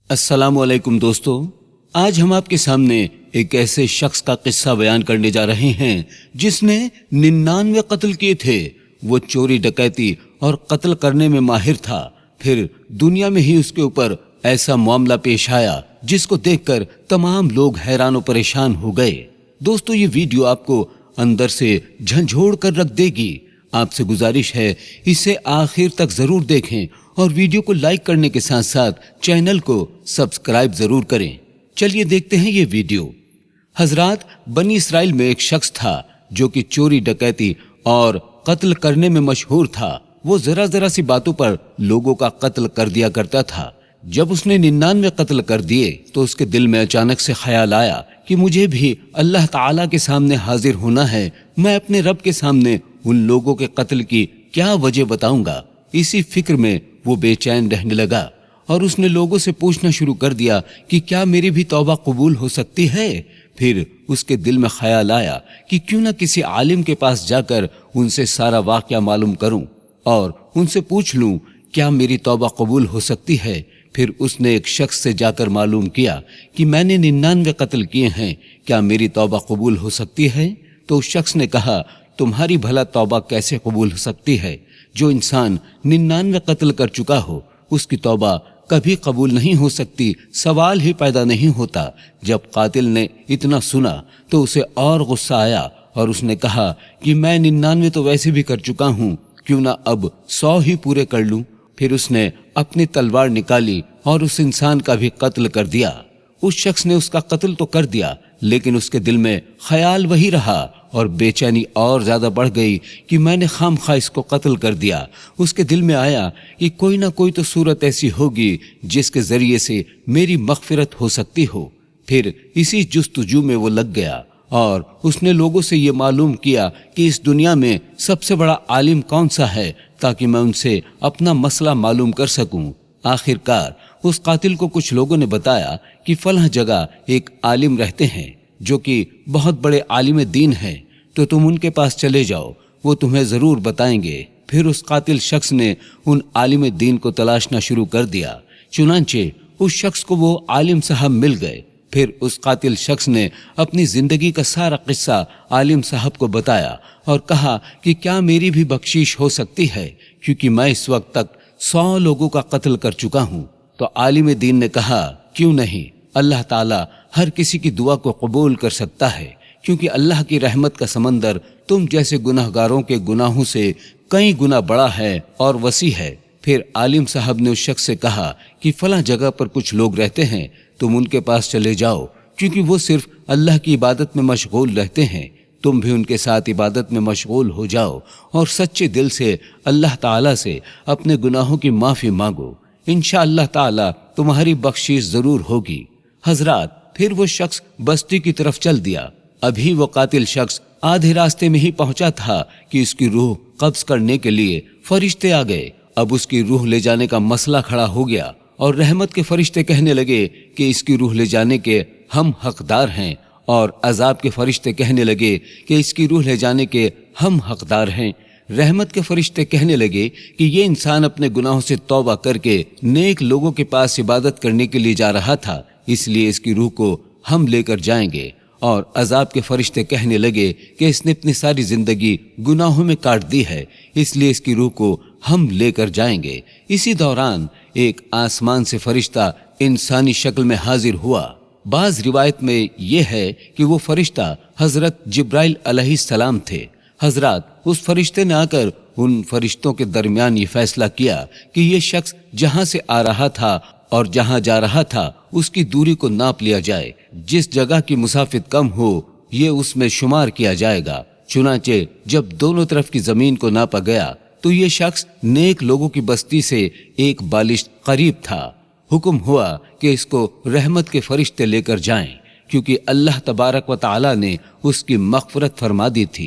السلام علیکم دوستو، آج ہم آپ کے سامنے ایک ایسے شخص کا قصہ بیان کرنے جا رہے ہیں جس نے 99 قتل کیے تھے۔ وہ چوری ڈکیتی اور قتل کرنے میں ماہر تھا۔ پھر دنیا میں ہی اس کے اوپر ایسا معاملہ پیش آیا جس کو دیکھ کر تمام لوگ حیران و پریشان ہو گئے۔ دوستو، یہ ویڈیو آپ کو اندر سے جھنجھوڑ کر رکھ دے گی۔ آپ سے گزارش ہے اسے آخر تک ضرور دیکھیں اور ویڈیو کو لائک کرنے کے ساتھ ساتھ چینل کو سبسکرائب ضرور کریں۔ چلیے دیکھتے ہیں یہ ویڈیو۔ حضرات، بنی اسرائیل میں ایک شخص تھا جو کہ چوری ڈکیتی اور قتل کرنے میں مشہور تھا۔ وہ ذرا سی باتوں پر لوگوں کا قتل کر دیا کرتا تھا۔ جب اس نے 99 قتل کر دیے تو اس کے دل میں اچانک سے خیال آیا کہ مجھے بھی اللہ تعالیٰ کے سامنے حاضر ہونا ہے۔ میں اپنے رب کے سامنے ان لوگوں کے قتل کی کیا وجہ بتاؤں گا؟ اسی فکر میں وہ بے چین رہنے لگا اور اس نے لوگوں سے پوچھنا شروع کر دیا کہ کیا میری بھی توبہ قبول ہو سکتی ہے؟ پھر اس کے دل میں خیال آیا کہ کیوں نہ کسی عالم کے پاس جا کر ان سے سارا واقعہ معلوم کروں اور ان سے پوچھ لوں کیا میری توبہ قبول ہو سکتی ہے۔ پھر اس نے ایک شخص سے جا کر معلوم کیا کہ میں نے 99 قتل کیے ہیں، کیا میری توبہ قبول ہو سکتی ہے؟ تو اس شخص نے کہا، تمہاری بھلا توبہ کیسے قبول ہو سکتی ہے؟ جو انسان 99 قتل کر چکا ہو اس کی توبہ کبھی قبول نہیں ہو سکتی، سوال ہی پیدا نہیں ہوتا۔ جب قاتل نے اتنا سنا تو اسے اور غصہ آیا اور اس نے کہا کہ میں 99 تو ویسے بھی کر چکا ہوں، کیوں نہ اب 100 ہی پورے کر لوں۔ پھر اس نے اپنی تلوار نکالی اور اس انسان کا بھی قتل کر دیا۔ اس شخص نے اس کا قتل تو کر دیا لیکن اس کے دل میں خیال وہی رہا اور بے چینی اور زیادہ بڑھ گئی کہ میں نے خام خواہ اس کو قتل کر دیا۔ اس کے دل میں آیا کہ کوئی نہ کوئی تو صورت ایسی ہوگی جس کے ذریعے سے میری مغفرت ہو سکتی ہو۔ پھر اسی جستجو میں وہ لگ گیا اور اس نے لوگوں سے یہ معلوم کیا کہ اس دنیا میں سب سے بڑا عالم کون سا ہے تاکہ میں ان سے اپنا مسئلہ معلوم کر سکوں۔ آخر کار اس قاتل کو کچھ لوگوں نے بتایا کہ فلاں جگہ ایک عالم رہتے ہیں جو کہ بہت بڑے عالم دین ہیں، تو تم ان کے پاس چلے جاؤ، وہ تمہیں ضرور بتائیں گے۔ پھر اس قاتل شخص نے ان عالم دین کو تلاشنا شروع کر دیا۔ چنانچہ اس شخص کو وہ عالم صاحب مل گئے۔ پھر اس قاتل شخص نے اپنی زندگی کا سارا قصہ عالم صاحب کو بتایا اور کہا کہ کیا میری بھی بخشش ہو سکتی ہے، کیونکہ میں اس وقت تک 100 لوگوں کا قتل کر چکا ہوں۔ تو عالم دین نے کہا، کیوں نہیں، اللہ تعالیٰ ہر کسی کی دعا کو قبول کر سکتا ہے، کیونکہ اللہ کی رحمت کا سمندر تم جیسے گناہ گاروں کے گناہوں سے کئی گنا بڑا ہے اور وسیع ہے۔ پھر عالم صاحب نے اس شخص سے کہا کہ فلاں جگہ پر کچھ لوگ رہتے ہیں، تم ان کے پاس چلے جاؤ، کیونکہ وہ صرف اللہ کی عبادت میں مشغول رہتے ہیں۔ تم بھی ان کے ساتھ عبادت میں مشغول ہو جاؤ اور سچے دل سے اللہ تعالیٰ سے اپنے گناہوں کی معافی مانگو، انشاءاللہ تعالیٰ تمہاری بخشش ضرور ہوگی۔ حضرات، پھر وہ شخص بستی کی طرف چل دیا۔ ابھی وہ قاتل شخص آدھے راستے میں ہی پہنچا تھا کہ اس کی روح قبض کرنے کے لیے فرشتے آ گئے۔ اب اس کی روح لے جانے کا مسئلہ کھڑا ہو گیا اور رحمت کے فرشتے کہنے لگے کہ اس کی روح لے جانے کے ہم حقدار ہیں، اور عذاب کے فرشتے کہنے لگے کہ اس کی روح لے جانے کے ہم حقدار ہیں۔ رحمت کے فرشتے کہنے لگے کہ یہ انسان اپنے گناہوں سے توبہ کر کے نیک لوگوں کے پاس عبادت کرنے کے لیے جا رہا تھا، اس لیے اس کی روح کو ہم لے کر جائیں گے۔ اور عذاب کے فرشتے کہنے لگے کہ اس نے اپنی ساری زندگی گناہوں میں کاٹ دی ہے، اس لیے اس کی روح کو ہم لے کر جائیں گے۔ اسی دوران ایک آسمان سے فرشتہ انسانی شکل میں حاضر ہوا۔ بعض روایت میں یہ ہے کہ وہ فرشتہ حضرت جبرائیل علیہ السلام تھے۔ حضرات، اس فرشتے نے آ کر ان فرشتوں کے درمیان یہ فیصلہ کیا کہ یہ شخص جہاں سے آ رہا تھا اور جہاں جا رہا تھا اس کی دوری کو ناپ لیا جائے، جس جگہ کی مسافت کم ہو یہ اس میں شمار کیا جائے گا۔ چنانچہ جب دونوں طرف کی زمین کو ناپا گیا تو یہ شخص نیک لوگوں کی بستی سے ایک بالشت قریب تھا۔ حکم ہوا کہ اس کو رحمت کے فرشتے لے کر جائیں، کیونکہ اللہ تبارک و تعالی نے اس کی مغفرت فرما دی تھی۔